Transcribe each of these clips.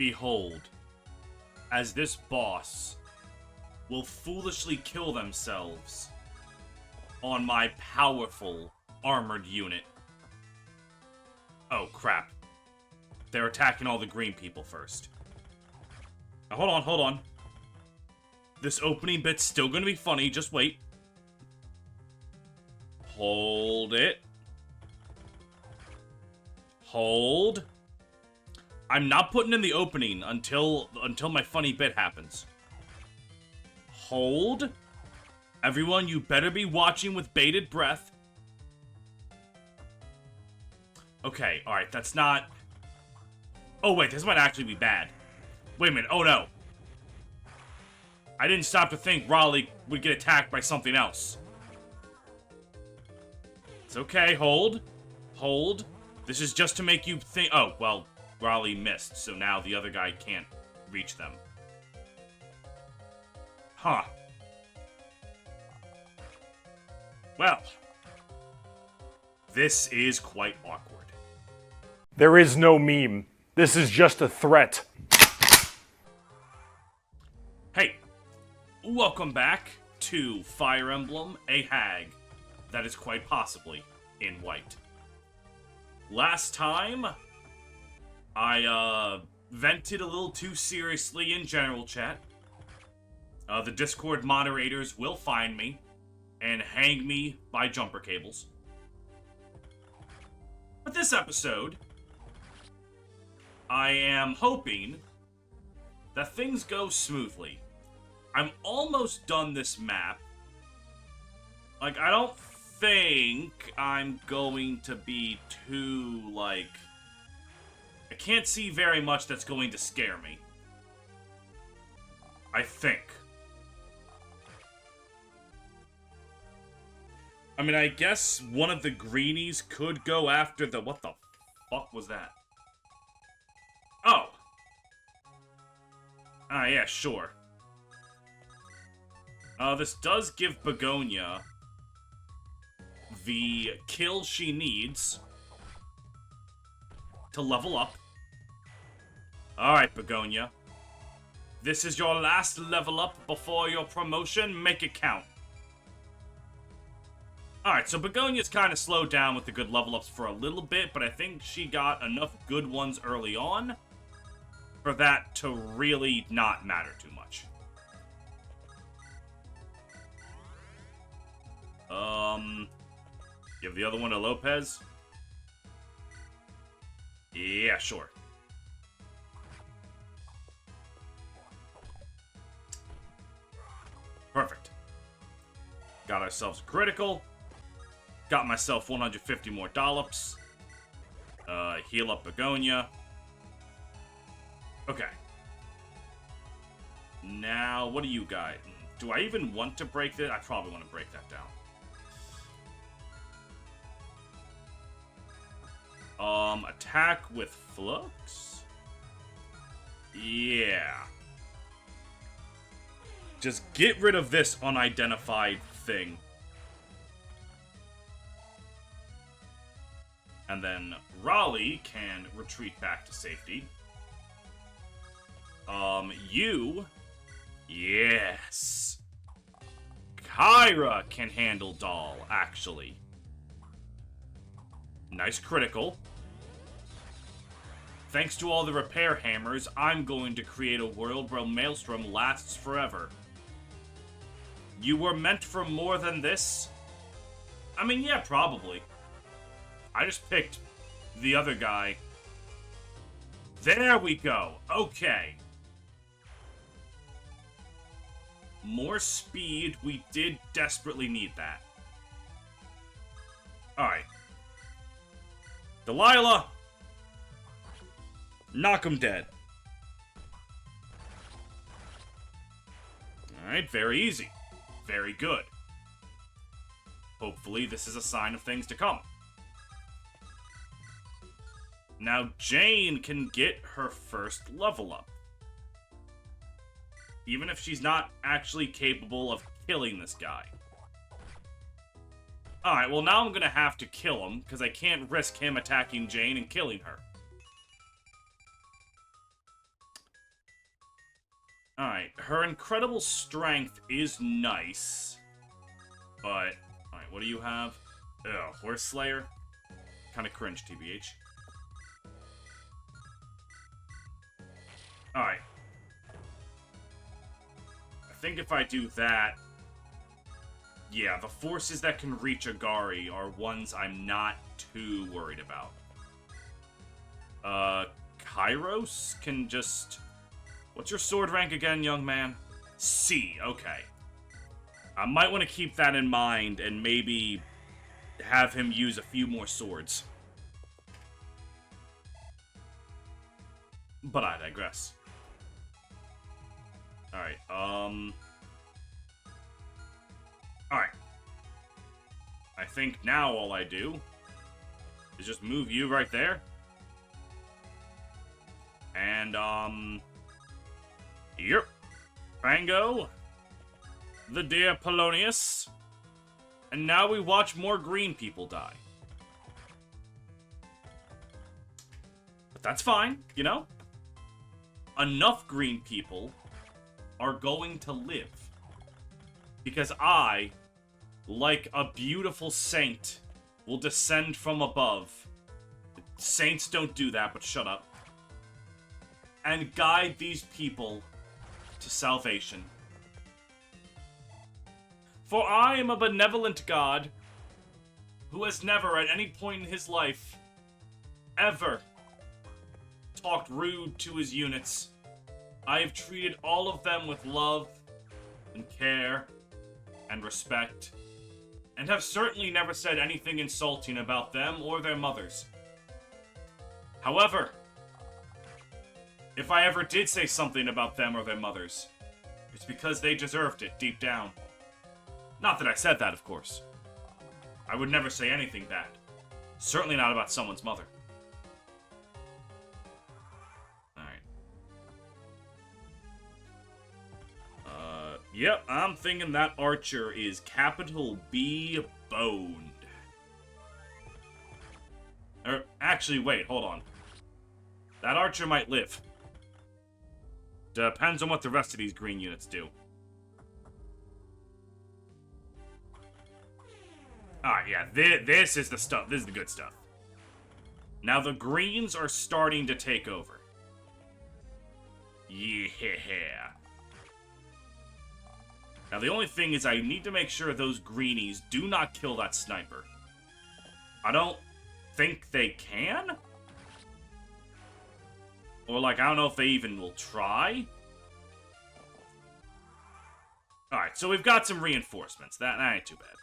behold, as this boss will foolishly kill themselves on my powerful armored unit. Oh, crap. They're attacking all the green people first. Now, hold on. This opening bit's still gonna be funny, just wait. Hold it. Hold. I'm not putting in the opening until my funny bit happens. Hold. Everyone, you better be watching with bated breath. Okay, alright, that's not... Oh, wait, this might actually be bad. Wait a minute, oh no. I didn't stop to think Raleigh would get attacked by something else. It's okay, hold. Hold. This is just to make you think... Oh, well, Raleigh missed, so now the other guy can't reach them. Huh. Well, this is quite awkward. There is no meme. This is just a threat. Hey, welcome back to Fire Emblem, a hag that is quite possibly in white. Last time, I vented a little too seriously in general chat. The Discord moderators will find me and hang me by jumper cables. But this episode, I am hoping that things go smoothly. I'm almost done this map. Like, I don't think I'm going to be too, like... I can't see very much that's going to scare me. I think. I mean, I guess one of the greenies could go after the... What the fuck was that? Oh. Ah, yeah, sure. This does give Begonia the kill she needs to level up. Alright, Begonia. This is your last level up before your promotion. Make it count. Alright, so Begonia's kind of slowed down with the good level ups for a little bit, but I think she got enough good ones early on for that to really not matter too much. Give the other one to Lopez? Yeah, sure. Perfect. Got ourselves a critical. Got myself 150 more dollops. Heal up Begonia. Okay. Now, what do you got? Do I even want to break this? I probably want to break that down. Attack with Flux? Yeah. Just get rid of this unidentified thing. And then Raleigh can retreat back to safety. You... Yes. Kyra can handle Doll, actually. Nice critical. Thanks to all the repair hammers, I'm going to create a world where Maelstrom lasts forever. You were meant for more than this? I mean, yeah, probably. I just picked the other guy. There we go. Okay. More speed. We did desperately need that. Alright. Delilah! Knock him dead. Alright, very easy. Very good. Hopefully this is a sign of things to come. Now Jane can get her first level up. Even if she's not actually capable of killing this guy. Alright, well now I'm gonna have to kill him, because I can't risk him attacking Jane and killing her. Alright, her incredible strength is nice. But, alright, what do you have? Ugh, Horse Slayer? Kinda cringe, TBH. Alright. I think if I do that... Yeah, the forces that can reach Agari are ones I'm not too worried about. Kairos can just... What's your sword rank again, young man? C, okay. I might want to keep that in mind and maybe have him use a few more swords. But I digress. Alright, Alright. I think now all I do is just move you right there. And, Yep. Fango. The dear Polonius. And now we watch more green people die. But that's fine, you know? Enough green people are going to live. Because I, like a beautiful saint, will descend from above. Saints don't do that, but shut up. And guide these people to salvation. For I am a benevolent God who has never at any point in his life ever talked rude to his units. I have treated all of them with love and care and respect, and have certainly never said anything insulting about them or their mothers. However, if I ever did say something about them or their mothers, it's because they deserved it deep down. Not that I said that, of course. I would never say anything bad. Certainly not about someone's mother. Alright. Yep, I'm thinking that archer is capital B boned. Actually, wait, hold on. That archer might live. Depends on what the rest of these green units do. Alright, yeah, this is the stuff. This is the good stuff. Now the greens are starting to take over. Yeah. Now the only thing is I need to make sure those greenies do not kill that sniper. I don't think they can? Or, like, I don't know if they even will try. Alright, so we've got some reinforcements. That ain't too bad.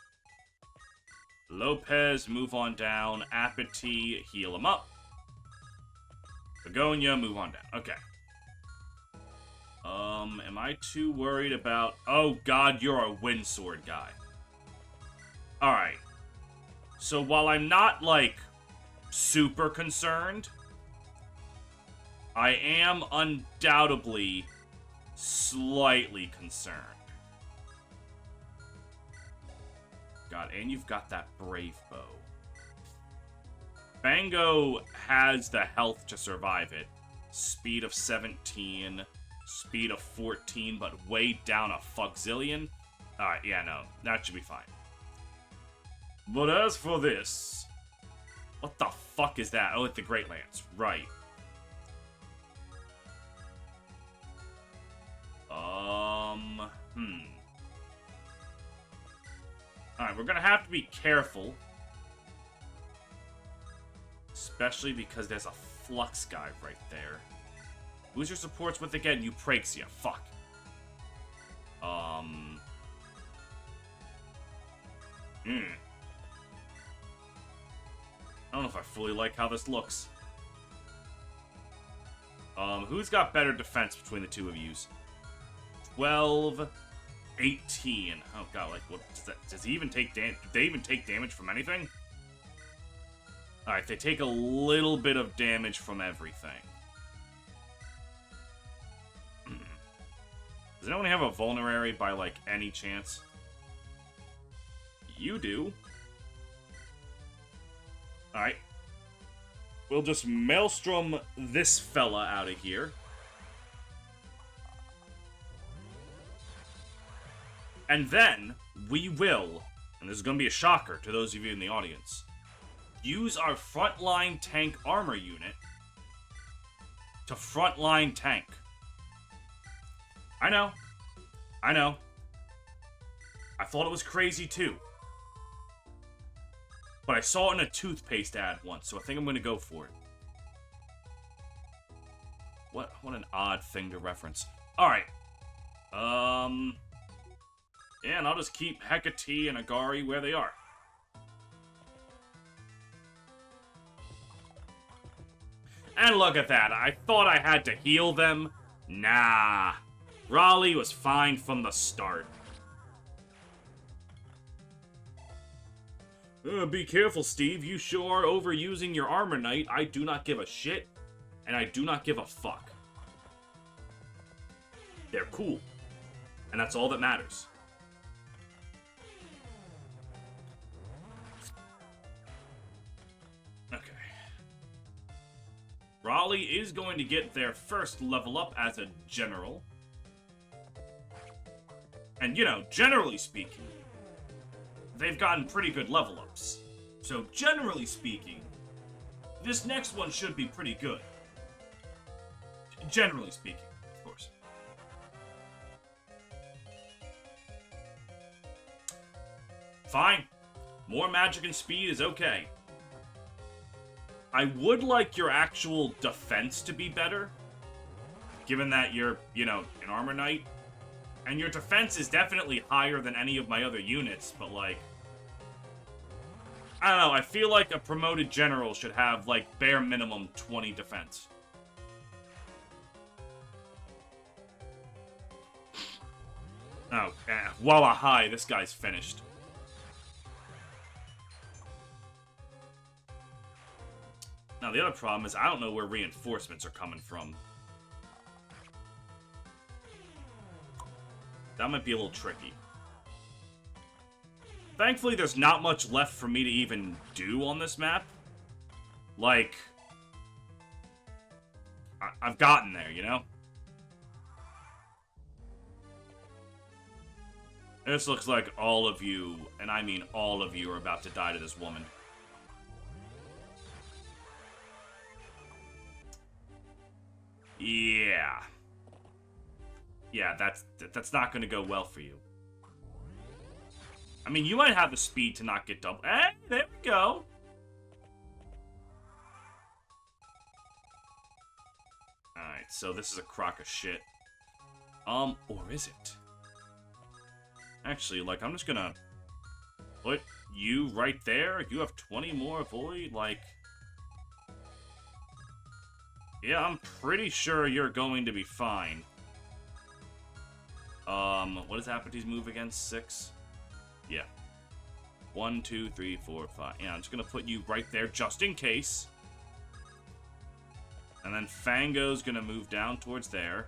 Lopez, move on down. Apathy, heal him up. Begonia, move on down. Okay. Am I too worried about... Oh, God, you're a windsword guy. Alright. So while I'm not, like, super concerned... I am undoubtedly slightly concerned. God, and you've got that brave bow. Fango has the health to survive it. Speed of 17, speed of 14, but way down a fuckzillion. Alright, yeah, no, that should be fine. But as for this... What the fuck is that? Oh, it's the Great Lance. Right. Alright, we're gonna have to be careful. Especially because there's a flux guy right there. Who's your supports with again? Eupraxia. Fuck. I don't know if I fully like how this looks. Who's got better defense between the two of yous? 12, 18. Oh god, like, what does that... Does he even take damage? Do they even take damage from anything? Alright, they take a little bit of damage from everything. Does anyone have a vulnerary by, like, any chance? You do. Alright. We'll just Maelstrom this fella out of here. And then, we will, and this is going to be a shocker to those of you in the audience, use our frontline tank armor unit to frontline tank. I know. I know. I thought it was crazy too. But I saw it in a toothpaste ad once, so I think I'm going to go for it. What an odd thing to reference. Alright. Yeah, and I'll just keep Hecate and Agari where they are. And look at that. I thought I had to heal them. Nah. Raleigh was fine from the start. Be careful, Steve. You sure are overusing your armor knight. I do not give a shit. And I do not give a fuck. They're cool. And that's all that matters. Okay. Raleigh is going to get their first level up as a general. And, you know, generally speaking, they've gotten pretty good level ups. So, generally speaking, this next one should be pretty good. Generally speaking, of course. Fine. More magic and speed is okay. I would like your actual defense to be better. Given that you're, you know, an armor knight. And your defense is definitely higher than any of my other units, but like... I don't know, I feel like a promoted general should have, like, bare minimum 20 defense. Oh, voila, hi, this guy's finished. Now, the other problem is I don't know where reinforcements are coming from. That might be a little tricky. Thankfully, there's not much left for me to even do on this map. Like... I've gotten there, you know? This looks like all of you, and I mean all of you, are about to die to this woman. Yeah. Yeah, that's not going to go well for you. I mean, you might have the speed to not get double. Hey, there we go. Alright, so this is a crock of shit. Or is it? Actually, like, I'm just gonna put you right there. You have 20 more void, like... Yeah, I'm pretty sure you're going to be fine. What does Apate's move against? 6? Yeah. 1, 2, 3, 4, 5. Yeah, I'm just gonna put you right there just in case. And then Fango's gonna move down towards there.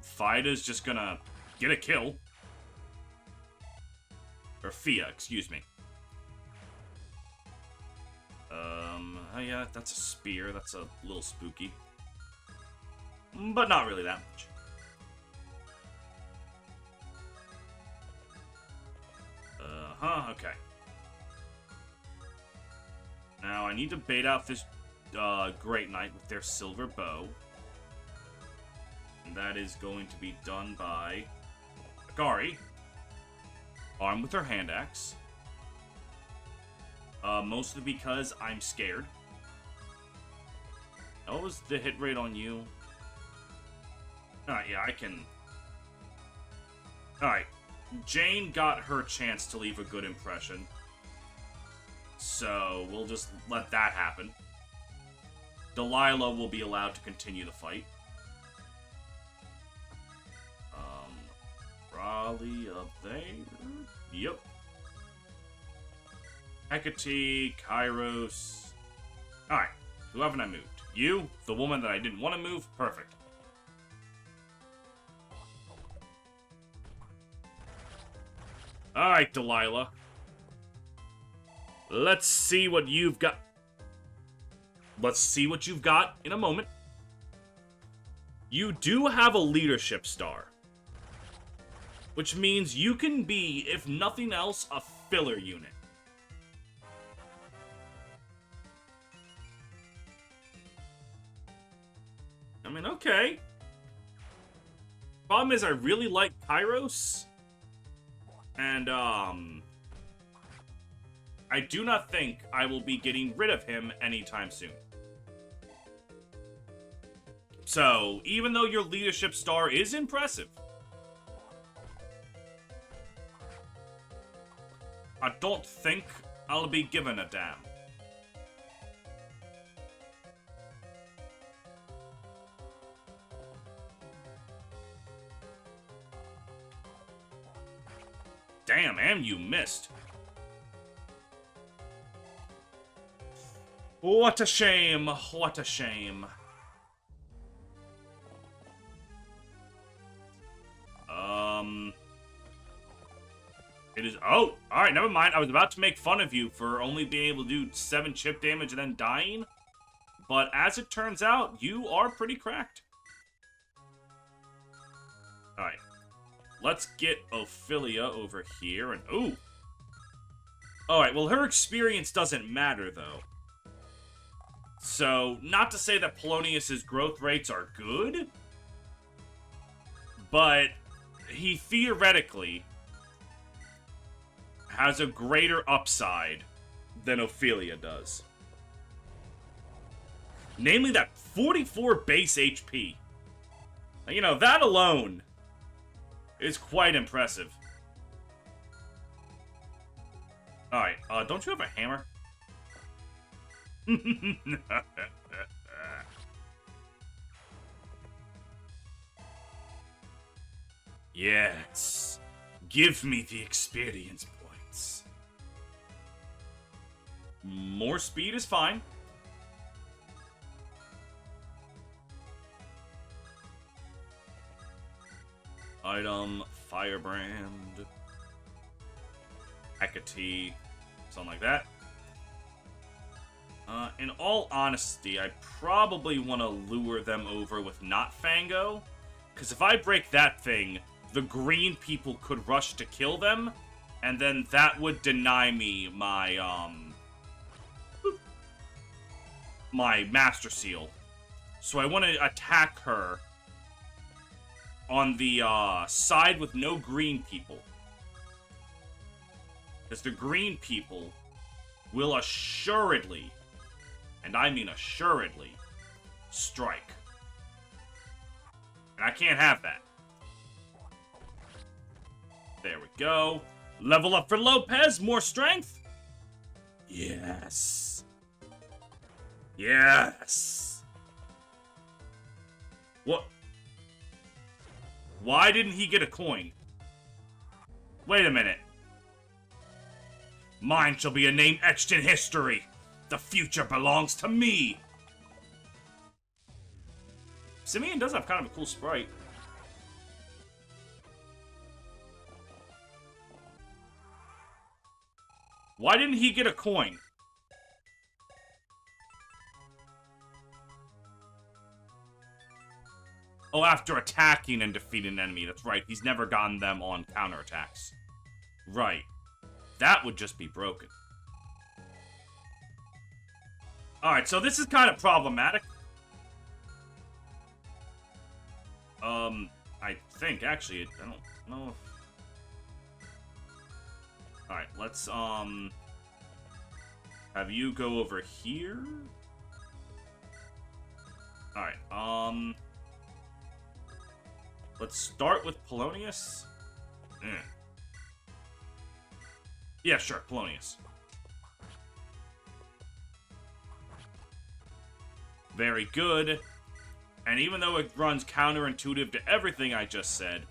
Fida's just gonna get a kill. Or Fia, excuse me. Oh yeah, that's a spear. That's a little spooky. But not really that much. Okay. Now, I need to bait out this Great Knight with their silver bow. And that is going to be done by Agari, armed with her hand axe. Mostly because I'm scared. What was the hit rate on you? Alright, yeah, I can... Alright. Jane got her chance to leave a good impression. So, we'll just let that happen. Delilah will be allowed to continue the fight. Raleigh up there. Yep. Hecate, Kairos. Alright, who haven't I moved? You, the woman that I didn't want to move? Perfect. Alright, Delilah. Let's see what you've got. let's see what you've got in a moment. You do have a leadership star, which means you can be, if nothing else, a filler unit. I mean, okay. Problem is, I really like Kairos. And, I do not think I will be getting rid of him anytime soon. So, even though your leadership star is impressive, I don't think I'll be given a damn. Damn, and you missed. What a shame. What a shame. It is... Oh, alright, never mind. I was about to make fun of you for only being able to do 7 chip damage and then dying. But as it turns out, you are pretty cracked. Alright. Let's get Ophelia over here and... Ooh! Alright, well, her experience doesn't matter, though. So, not to say that Polonius's growth rates are good, but he theoretically has a greater upside than Ophelia does. Namely that 44 base HP. Now, you know, that alone is quite impressive. Alright, don't you have a hammer? Yes. Give me the experience points. More speed is fine. Item, Firebrand, Hecate, something like that. In all honesty, I probably want to lure them over with not Fango, because if I break that thing, the green people could rush to kill them, and then that would deny me my, my Master Seal. So I want to attack her on the, side with no green people. Because the green people will assuredly, and I mean assuredly, strike. And I can't have that. There we go. Level up for Lopez, more strength. Yes. Yes. What? Why didn't he get a coin? Wait a minute. Mine shall be a name etched in history. The future belongs to me. Simeon does have kind of a cool sprite. Why didn't he get a coin? Oh, after attacking and defeating an enemy. That's right. He's never gotten them on counterattacks. Right. That would just be broken. Alright, so this is kind of problematic. I think, actually, I don't know if... Alright, let's, have you go over here? Alright, let's start with Polonius. Yeah, sure, Polonius. Very good. And even though it runs counterintuitive to everything I just said,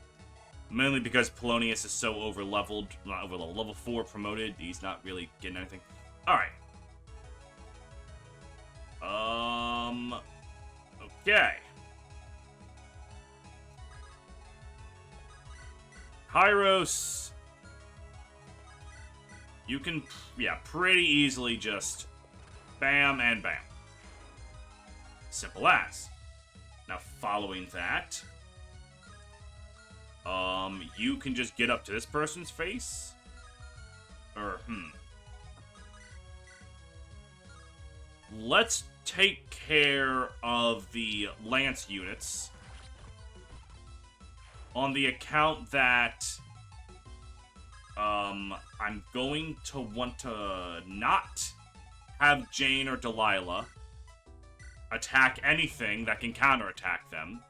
mainly because Polonius is so over-leveled, not over-leveled, level 4 promoted, he's not really getting anything. Alright. Okay. Kairos. You can, yeah, pretty easily just bam and bam. Simple as. Now, following that, you can just get up to this person's face. Or, Let's take care of the lance units on the account that I'm going to want to not have Jane or Delilah attack anything that can counterattack them.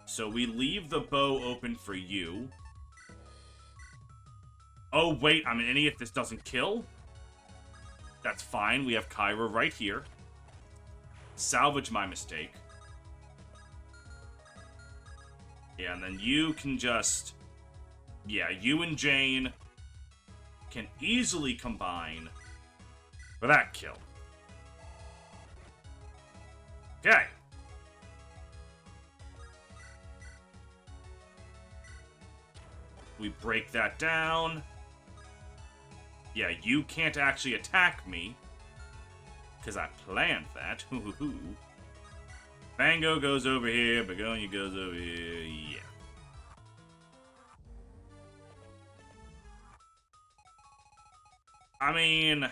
So we leave the bow open for you. Oh, wait, I'm an idiot. This doesn't kill? That's fine. We have Kyra right here. Salvage my mistake. Yeah, and then you can just... Yeah, you and Jane can easily combine for that kill. Okay. We break that down. Yeah, you can't actually attack me, because I planned that. Bango goes over here, Begonia goes over here, yeah. I mean...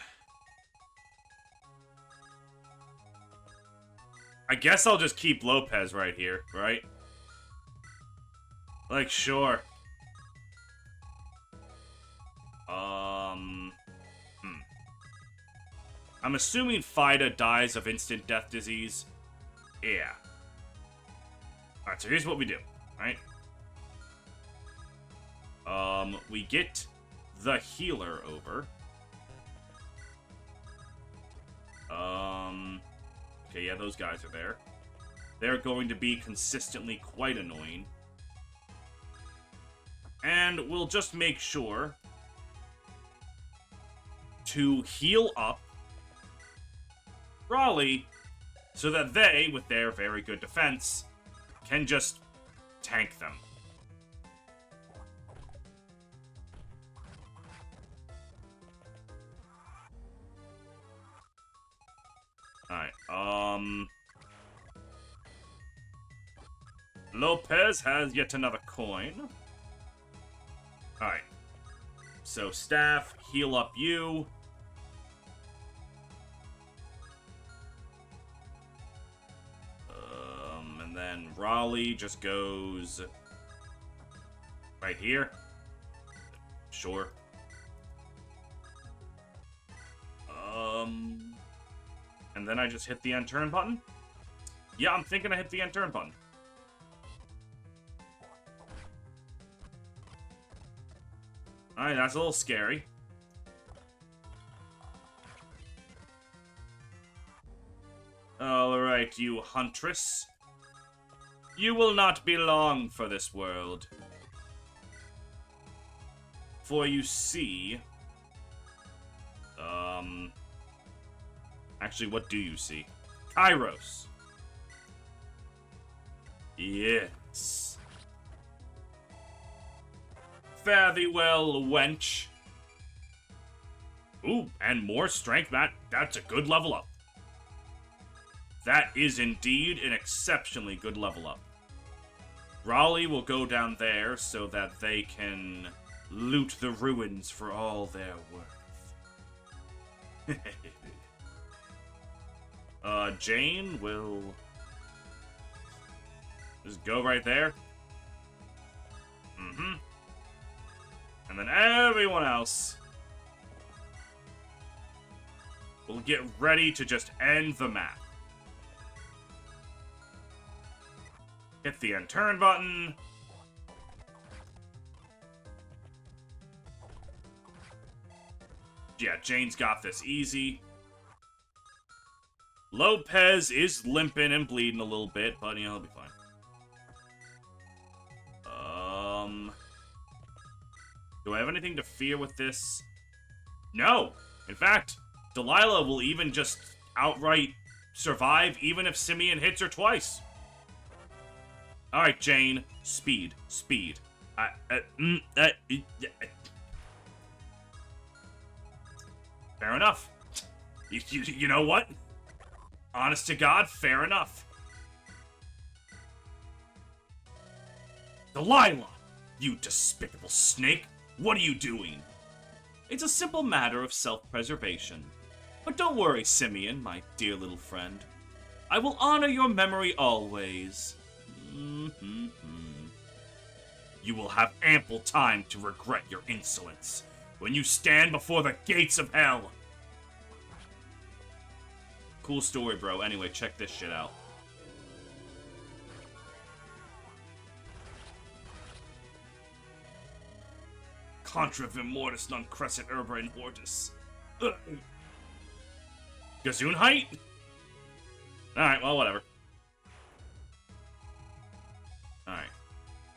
I guess I'll just keep Lopez right here, right? Like, sure. I'm assuming Fida dies of instant death disease. Yeah. Alright, so here's what we do, right? We get the healer over. Okay, yeah, those guys are there. They're going to be consistently quite annoying. And we'll just make sure to heal up Raleigh so that they, with their very good defense, can just tank them. Alright, Lopez has yet another coin. Alright. So, staff, heal up you. And then Raleigh just goes right here. Sure. And then I just hit the end turn button? Yeah, I'm thinking I hit the end turn button. Alright, that's a little scary. Alright, you huntress. You will not be long for this world. For you see... Actually, what do you see? Kairos. Yes. Fare thee well, wench. Ooh, and more strength. That's a good level up. That is indeed an exceptionally good level up. Raleigh will go down there so that they can loot the ruins for all their worth. Jane will just go right there. And then everyone else will get ready to just end the map. Hit the end turn button. Yeah, Jane's got this easy. Lopez is limping and bleeding a little bit, but, you know, he'll be fine. Do I have anything to fear with this? No! In fact, Delilah will even just outright survive even if Simeon hits her twice. Alright, Jane. Speed. Speed. Fair enough. You know what? Honest to God, fair enough. Delilah! You despicable snake! What are you doing? It's a simple matter of self-preservation. But don't worry, Simeon, my dear little friend. I will honor your memory always. You will have ample time to regret your insolence when you stand before the gates of hell. Cool story, bro. Anyway, check this shit out. Contra vim mortis non crescit erba in hortus. Gesundheit? Alright, well, whatever. Alright.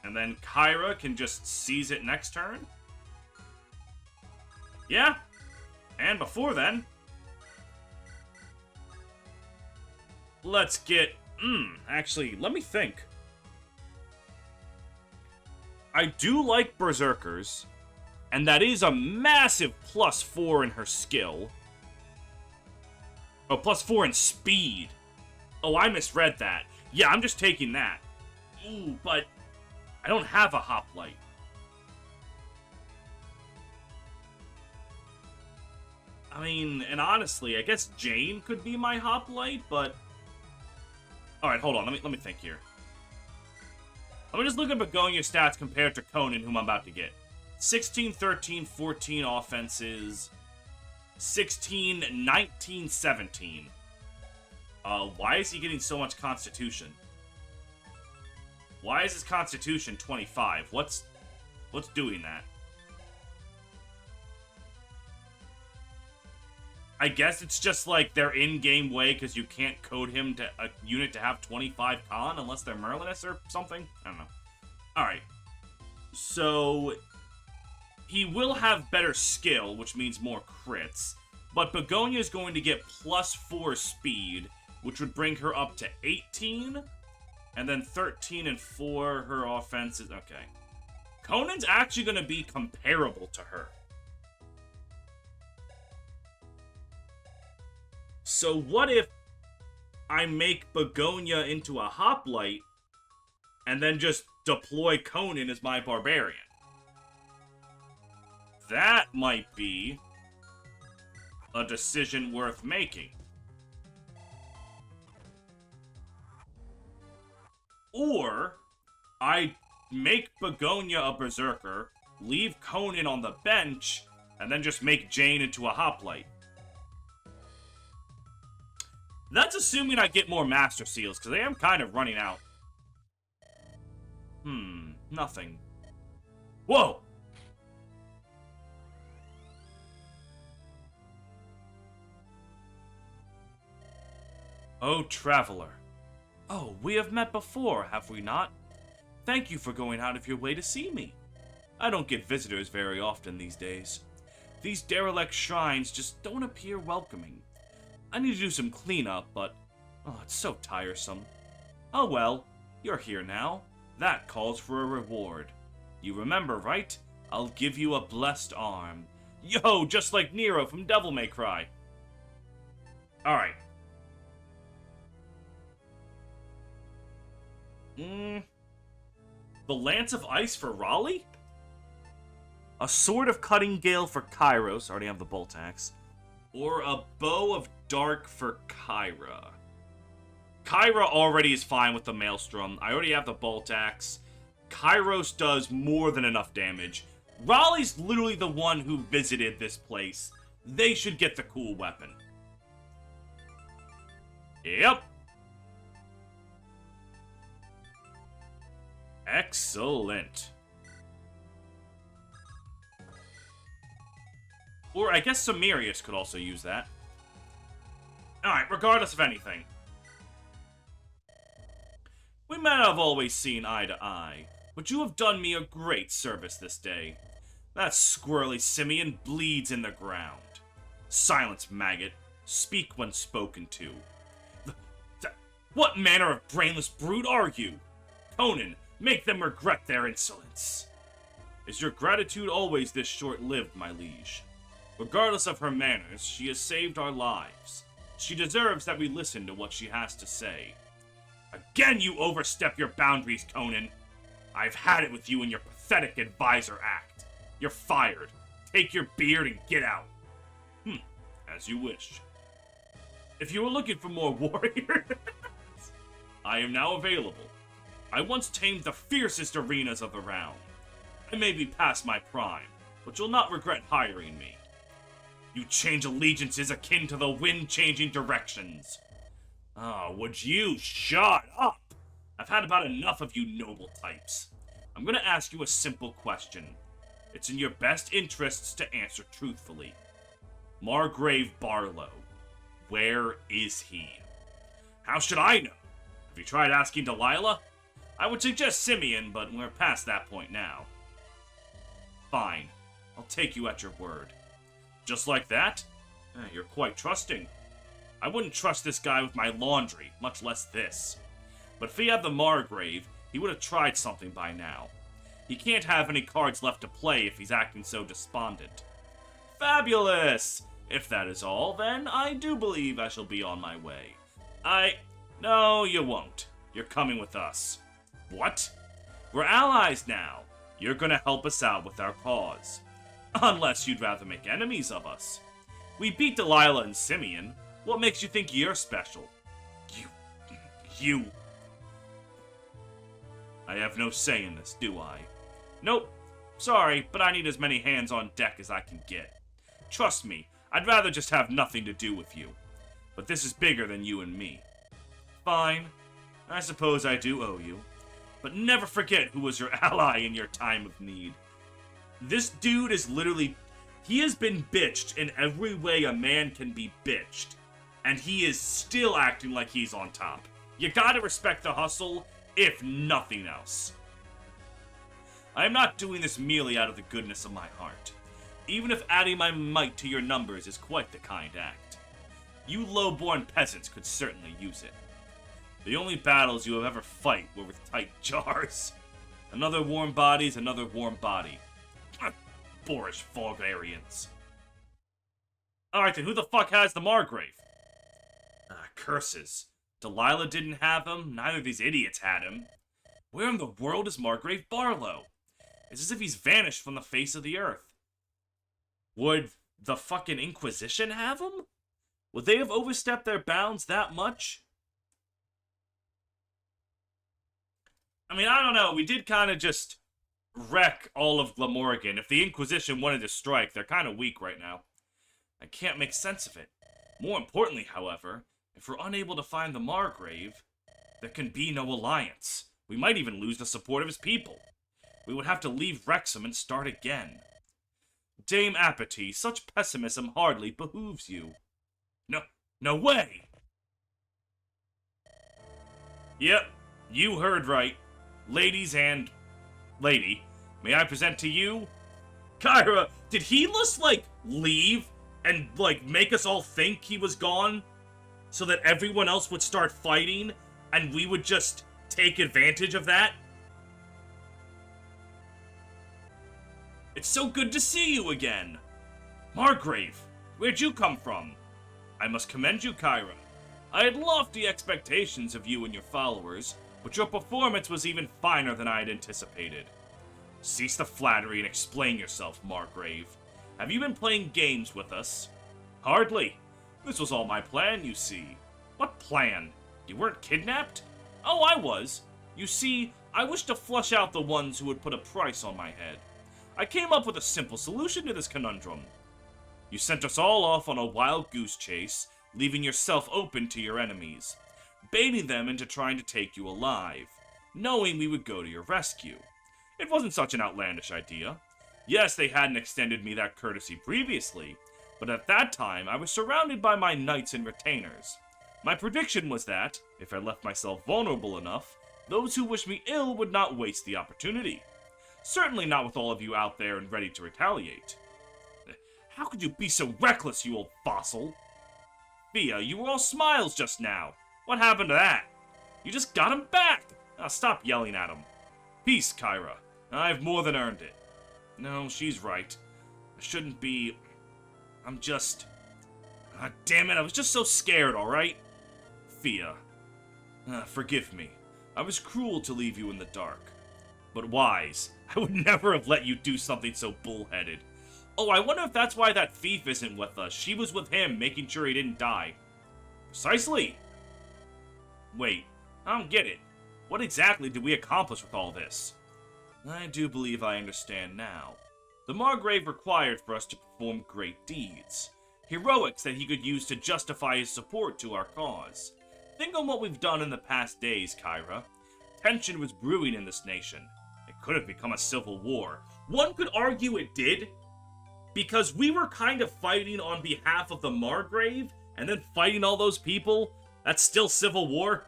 And then Kyra can just seize it next turn? Yeah. And before then... Let's get... actually, let me think. I do like Berserkers, and that is a massive +4 in her skill. Oh, +4 in speed. Oh, I misread that. Yeah, I'm just taking that. Ooh, but I don't have a hoplite. I mean, and honestly, I guess Jane could be my hoplite, but... Alright, hold on, let me think here. Let me just look at Begonia's stats compared to Conan, whom I'm about to get. 16, 13, 14 offenses. 16, 19, 17. Why is he getting so much Constitution? Why is his Constitution 25? What's doing that? I guess it's just like their in-game way because you can't code him to a unit to have 25 con unless they're Merlinus or something. I don't know. Alright. So, he will have better skill, which means more crits. But Begonia is going to get +4 speed, which would bring her up to 18. And then 13 and 4, her offense is... Okay. Conan's actually going to be comparable to her. So what if I make Begonia into a hoplite and then just deploy Conan as my barbarian? That might be a decision worth making. Or I make Begonia a berserker, leave Conan on the bench, and then just make Jane into a hoplite. That's assuming I get more Master Seals, because I am kind of running out. Nothing. Whoa! Oh, Traveler. Oh, we have met before, have we not? Thank you for going out of your way to see me. I don't get visitors very often these days. These derelict shrines just don't appear welcoming. I need to do some cleanup, but... oh, it's so tiresome. Oh well, you're here now. That calls for a reward. You remember, right? I'll give you a blessed arm. Yo, just like Nero from Devil May Cry. Alright. The Lance of Ice for Raleigh? A Sword of Cutting Gale for Kairos. Already have the Bolt Axe. Or a Bow of Dark for Kyra. Kyra already is fine with the Maelstrom. I already have the Bolt Axe. Kairos does more than enough damage. Raleigh's literally the one who visited this place. They should get the cool weapon. Yep. Excellent. Or I guess Samirius could also use that. Alright, regardless of anything. We may not have always seen eye to eye, but you have done me a great service this day. That squirrely simian bleeds in the ground. Silence, maggot. Speak when spoken to. What manner of brainless brute are you? Conan, make them regret their insolence. Is your gratitude always this short-lived, my liege? Regardless of her manners, she has saved our lives. She deserves that we listen to what she has to say. Again, you overstep your boundaries, Conan. I've had it with you and your pathetic advisor act. You're fired. Take your beard and get out. As you wish. If you were looking for more warriors, I am now available. I once tamed the fiercest arenas of the realm. I may be past my prime, but you'll not regret hiring me. You change allegiances akin to the wind changing directions. Would you shut up? I've had about enough of you noble types. I'm gonna ask you a simple question. It's in your best interests to answer truthfully. Margrave Barlow, where is he? How should I know? Have you tried asking Delilah? I would suggest Simeon, but we're past that point now. Fine. I'll take you at your word. Just like that? You're quite trusting. I wouldn't trust this guy with my laundry, much less this. But if he had the Margrave, he would have tried something by now. He can't have any cards left to play if he's acting so despondent. Fabulous! If that is all, then I do believe I shall be on my way. No, you won't. You're coming with us. What? We're allies now. You're gonna help us out with our cause. Unless you'd rather make enemies of us. We beat Delilah and Simeon. What makes you think you're special? You... I have no say in this, do I? Nope. Sorry, but I need as many hands on deck as I can get. Trust me, I'd rather just have nothing to do with you. But this is bigger than you and me. Fine. I suppose I do owe you. But never forget who was your ally in your time of need. This dude is literally... He has been bitched in every way a man can be bitched. And he is still acting like he's on top. You gotta respect the hustle, if nothing else. I am not doing this merely out of the goodness of my heart. Even if adding my might to your numbers is quite the kind act. You low-born peasants could certainly use it. The only battles you have ever fight were with tight jars. Another warm body's another warm body. Boorish Vulgarians. Alright then, who the fuck has the Margrave? Curses. Delilah didn't have him, neither of these idiots had him. Where in the world is Margrave Barlow? It's as if he's vanished from the face of the earth. Would the fucking Inquisition have him? Would they have overstepped their bounds that much? I mean, I don't know. We did kind of just wreck all of Glamorgan. If the Inquisition wanted to strike, they're kind of weak right now. I can't make sense of it. More importantly, however, if we're unable to find the Margrave, there can be no alliance. We might even lose the support of his people. We would have to leave Wrexham and start again. Dame Apathy, such pessimism hardly behooves you. No way! Yep, you heard right. Ladies and... Lady, may I present to you... Kyra, did he just, leave and, make us all think he was gone? So that everyone else would start fighting, and we would just take advantage of that? It's so good to see you again! Margrave, where'd you come from? I must commend you, Kyra. I had lofty expectations of you and your followers, but your performance was even finer than I had anticipated. Cease the flattery and explain yourself, Margrave. Have you been playing games with us? Hardly. This was all my plan, you see. What plan? You weren't kidnapped? Oh, I was. You see, I wish to flush out the ones who would put a price on my head. I came up with a simple solution to this conundrum. You sent us all off on a wild goose chase, leaving yourself open to your enemies, baiting them into trying to take you alive, knowing we would go to your rescue. It wasn't such an outlandish idea. Yes, they hadn't extended me that courtesy previously, but at that time I was surrounded by my knights and retainers. My prediction was that, if I left myself vulnerable enough, those who wished me ill would not waste the opportunity. Certainly not with all of you out there and ready to retaliate. How could you be so reckless, you old fossil? Fia, you were all smiles just now. What happened to that? You just got him back! Now stop yelling at him. Peace, Kyra. I've more than earned it. No, she's right. I shouldn't be... I'm just... Ah, damn it, I was just so scared, alright? Fia. Forgive me. I was cruel to leave you in the dark. But wise. I would never have let you do something so bullheaded. Oh, I wonder if that's why that thief isn't with us. She was with him, making sure he didn't die. Precisely. Wait, I don't get it. What exactly did we accomplish with all this? I do believe I understand now. The Margrave required for us to perform great deeds. Heroics that he could use to justify his support to our cause. Think on what we've done in the past days, Kyra. Tension was brewing in this nation. It could have become a civil war. One could argue it did, because we were kind of fighting on behalf of the Margrave, and then fighting all those people. That's still civil war.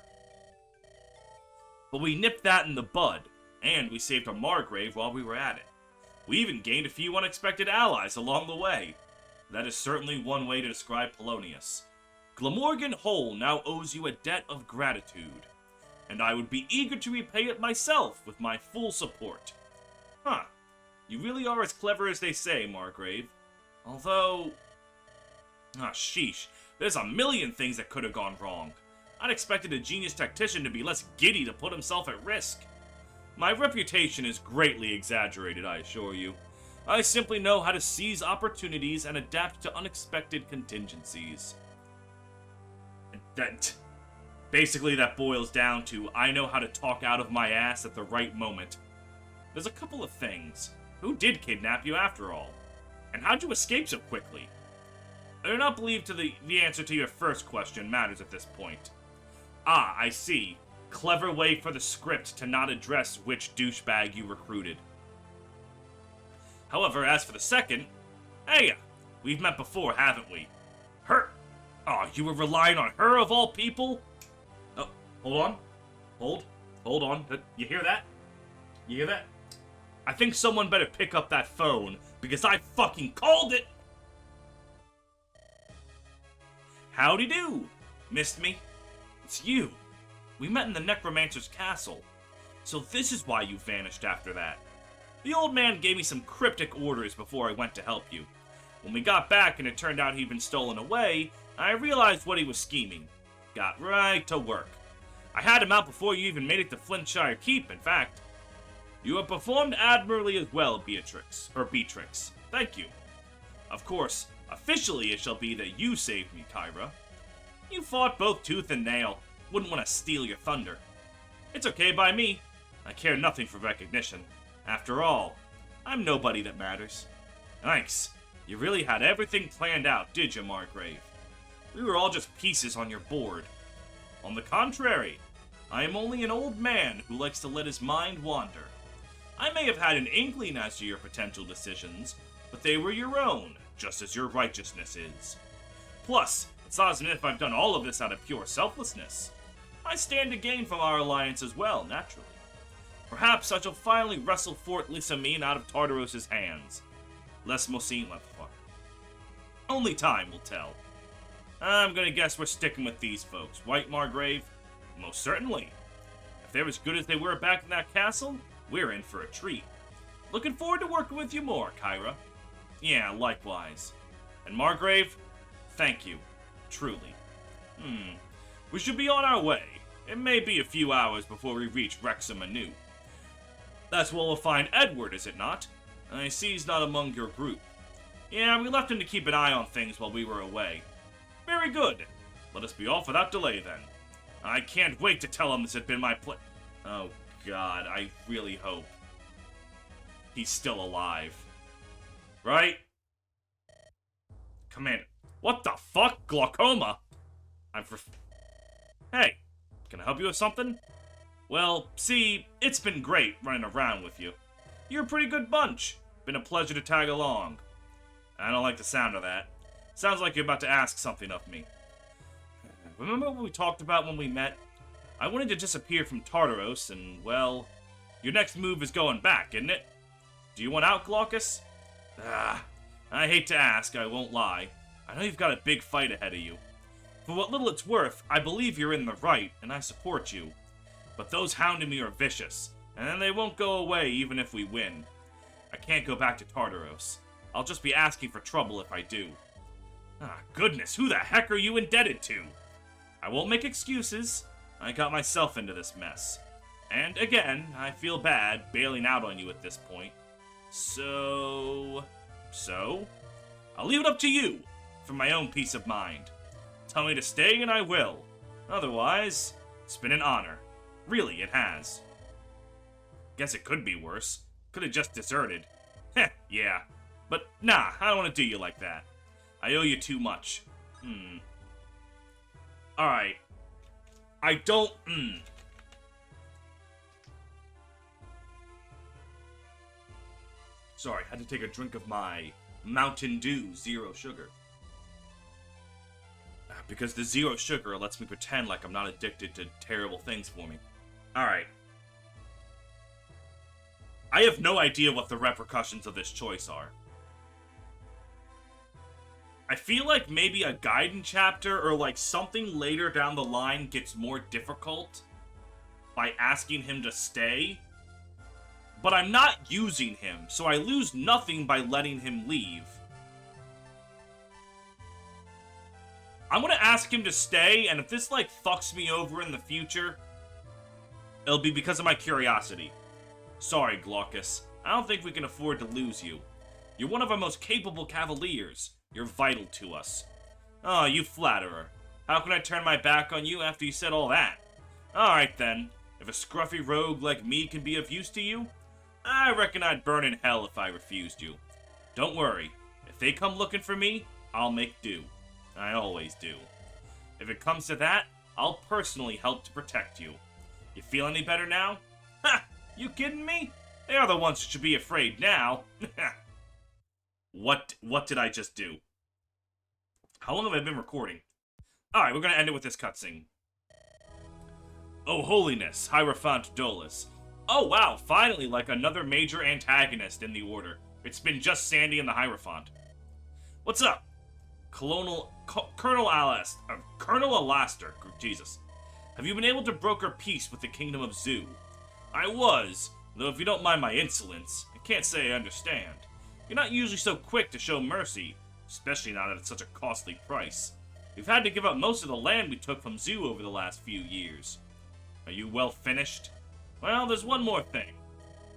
But we nipped that in the bud, and we saved a Margrave while we were at it. We even gained a few unexpected allies along the way. That is certainly one way to describe Polonius. Glamorgan Hole now owes you a debt of gratitude, and I would be eager to repay it myself with my full support. Huh. You really are as clever as they say, Margrave. Although... sheesh. There's a million things that could have gone wrong. I'd expected a genius tactician to be less giddy to put himself at risk. My reputation is greatly exaggerated, I assure you. I simply know how to seize opportunities and adapt to unexpected contingencies. Basically, that boils down to, I know how to talk out of my ass at the right moment. There's a couple of things. Who did kidnap you after all? And how'd you escape so quickly? I do not believe the answer to your first question matters at this point. Ah, I see. Clever way for the script to not address which douchebag you recruited. However, as for the second... Hey, we've met before, haven't we? Her... Oh, you were relying on her of all people? Oh, hold on. Hold on. You hear that? You hear that? I think someone better pick up that phone, because I fucking called it! Howdy do. Missed me? It's you. We met in the Necromancer's castle. So this is why you vanished after that. The old man gave me some cryptic orders before I went to help you. When we got back and it turned out he'd been stolen away, I realized what he was scheming. Got right to work. I had him out before you even made it to Flintshire Keep, in fact. You have performed admirably as well, Beatrix. Thank you. Of course, officially it shall be that you saved me, Kyra. You fought both tooth and nail. Wouldn't want to steal your thunder. It's okay by me. I care nothing for recognition. After all, I'm nobody that matters. Thanks. You really had everything planned out, did you, Margrave? We were all just pieces on your board. On the contrary, I am only an old man who likes to let his mind wander. I may have had an inkling as to your potential decisions, but they were your own, just as your righteousness is. Plus, it's not as if I've done all of this out of pure selflessness. I stand to gain from our alliance as well, naturally. Perhaps I shall finally wrestle Fort Lissamine out of Tartaros' hands. Less Mosine left far. Only time will tell. I'm gonna guess we're sticking with these folks, right, Margrave? Most certainly. If they're as good as they were back in that castle, we're in for a treat. Looking forward to working with you more, Kyra. Yeah, likewise. And Margrave, thank you. Truly. We should be on our way. It may be a few hours before we reach Wrexham anew. That's where we'll find Edward, is it not? I see he's not among your group. Yeah, we left him to keep an eye on things while we were away. Very good. Let us be off without delay, then. I can't wait to tell him this had been my Oh, God, I really hope he's still alive. Right? Commander. What the fuck? Glaucoma? Hey, can I help you with something? Well, see, it's been great running around with you. You're a pretty good bunch. Been a pleasure to tag along. I don't like the sound of that. Sounds like you're about to ask something of me. Remember what we talked about when we met? I wanted to disappear from Tartaros, and, well, your next move is going back, isn't it? Do you want out, Glaucus? I hate to ask, I won't lie. I know you've got a big fight ahead of you. For what little it's worth, I believe you're in the right, and I support you. But those hounding me are vicious, and they won't go away even if we win. I can't go back to Tartaros. I'll just be asking for trouble if I do. Ah, goodness, who the heck are you indebted to? I won't make excuses. I got myself into this mess. And again, I feel bad bailing out on you at this point. So, I'll leave it up to you, for my own peace of mind. Tell me to stay and I will. Otherwise, it's been an honor. Really, it has. Guess it could be worse. Could have just deserted. Heh, yeah. But nah, I don't want to do you like that. I owe you too much. Alright. I don't... Sorry, had to take a drink of my Mountain Dew Zero Sugar. Because the zero sugar lets me pretend like I'm not addicted to terrible things for me. Alright. I have no idea what the repercussions of this choice are. I feel like maybe a Gaiden chapter or like something later down the line gets more difficult by asking him to stay. But I'm not using him, so I lose nothing by letting him leave. I'm gonna ask him to stay, and if this, like, fucks me over in the future, it'll be because of my curiosity. Sorry, Glaucus. I don't think we can afford to lose you. You're one of our most capable cavaliers. You're vital to us. Oh, you flatterer. How can I turn my back on you after you said all that? Alright then. If a scruffy rogue like me can be of use to you, I reckon I'd burn in hell if I refused you. Don't worry. If they come looking for me, I'll make do. I always do. If it comes to that, I'll personally help to protect you. You feel any better now? Ha! You kidding me? They are the ones who should be afraid now. What did I just do? How long have I been recording? Alright, we're gonna end it with this cutscene. Oh, holiness, Hierophant Dolus. Oh, wow, finally, like another major antagonist in the Order. It's been just Sandy and the Hierophant. What's up? Colonel Alaster. Jesus. Have you been able to broker peace with the Kingdom of Zoo? I was, though if you don't mind my insolence, I can't say I understand. You're not usually so quick to show mercy, especially not at such a costly price. We've had to give up most of the land we took from Zoo over the last few years. Are you well finished? Well, there's one more thing.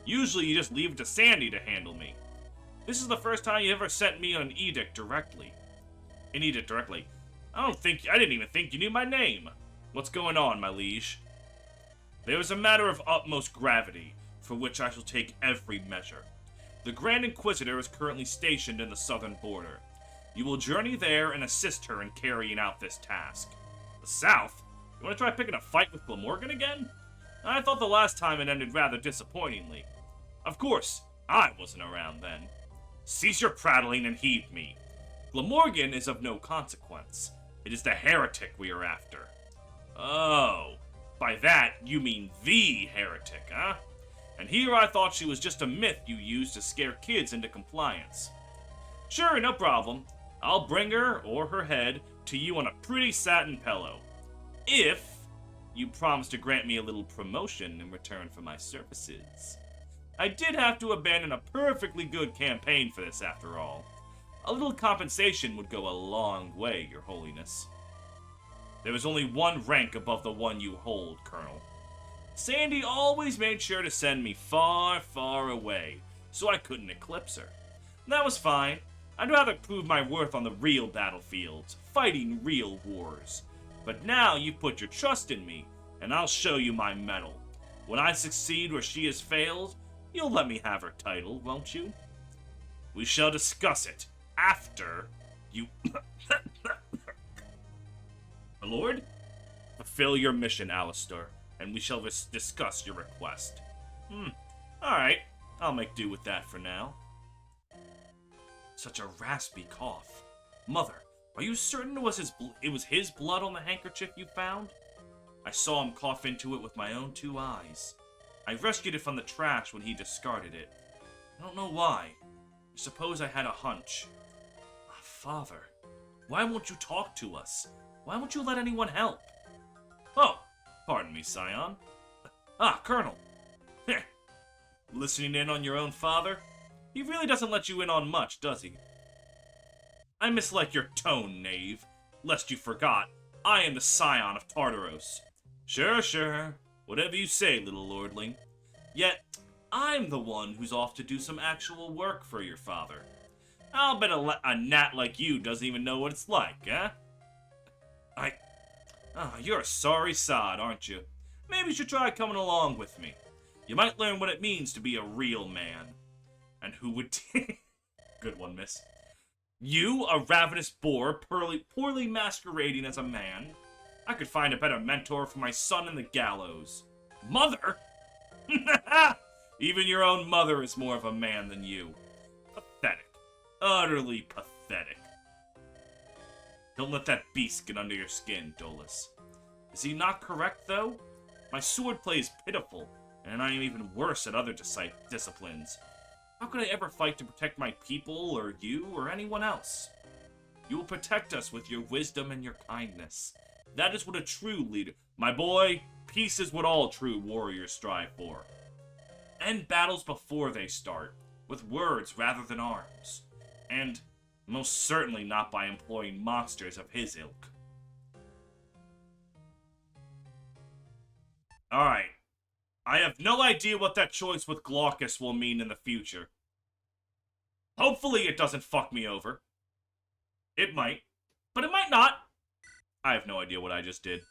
Usually you just leave it to Sandy to handle me. This is the first time you ever sent me an edict directly. I didn't even think you knew my name. What's going on, my liege? There is a matter of utmost gravity, for which I shall take every measure. The Grand Inquisitor is currently stationed in the southern border. You will journey there and assist her in carrying out this task. The south? You want to try picking a fight with Glamorgan again? I thought the last time it ended rather disappointingly. Of course, I wasn't around then. Cease your prattling and heed me. Glamorgan is of no consequence. It is the heretic we are after. Oh, by that you mean the heretic, huh? And here I thought she was just a myth you used to scare kids into compliance. Sure, no problem. I'll bring her, or her head, to you on a pretty satin pillow. If you promise to grant me a little promotion in return for my services. I did have to abandon a perfectly good campaign for this, after all. A little compensation would go a long way, Your Holiness. There is only one rank above the one you hold, Colonel. Sandy always made sure to send me far, far away, so I couldn't eclipse her. That was fine. I'd rather prove my worth on the real battlefields, fighting real wars. But now you've put your trust in me, and I'll show you my mettle. When I succeed where she has failed, you'll let me have her title, won't you? We shall discuss it after you... My lord? Fulfill your mission, Alistair, and we shall discuss your request. Alright, I'll make do with that for now. Such a raspy cough. Mother, are you certain it was his blood on the handkerchief you found? I saw him cough into it with my own 2 eyes. I rescued it from the trash when he discarded it. I don't know why. I suppose I had a hunch. Father, why won't you talk to us? Why won't you let anyone help? Oh, pardon me, Scion. Ah, Colonel. Heh. Listening in on your own father? He really doesn't let you in on much, does he? I mislike your tone, knave. Lest you forgot, I am the scion of Tartaros. Sure, sure. Whatever you say, little lordling. Yet, I'm the one who's off to do some actual work for your father. I'll bet a gnat like you doesn't even know what it's like, eh? You're a sorry sod, aren't you? Maybe you should try coming along with me. You might learn what it means to be a real man. And who would... Good one, miss. You, a ravenous boar, poorly masquerading as a man? I could find a better mentor for my son in the gallows. Mother? Even your own mother is more of a man than you. Pathetic. Utterly pathetic. Don't let that beast get under your skin, Dolus. Is he not correct, though? My swordplay is pitiful, and I am even worse at other disciplines. How could I ever fight to protect my people, or you, or anyone else? You will protect us with your wisdom and your kindness. That is what a true leader... My boy, peace is what all true warriors strive for. End battles before they start, with words rather than arms. And most certainly not by employing monsters of his ilk. Alright. I have no idea what that choice with Glaucus will mean in the future. Hopefully it doesn't fuck me over. It might. But it might not. I have no idea what I just did.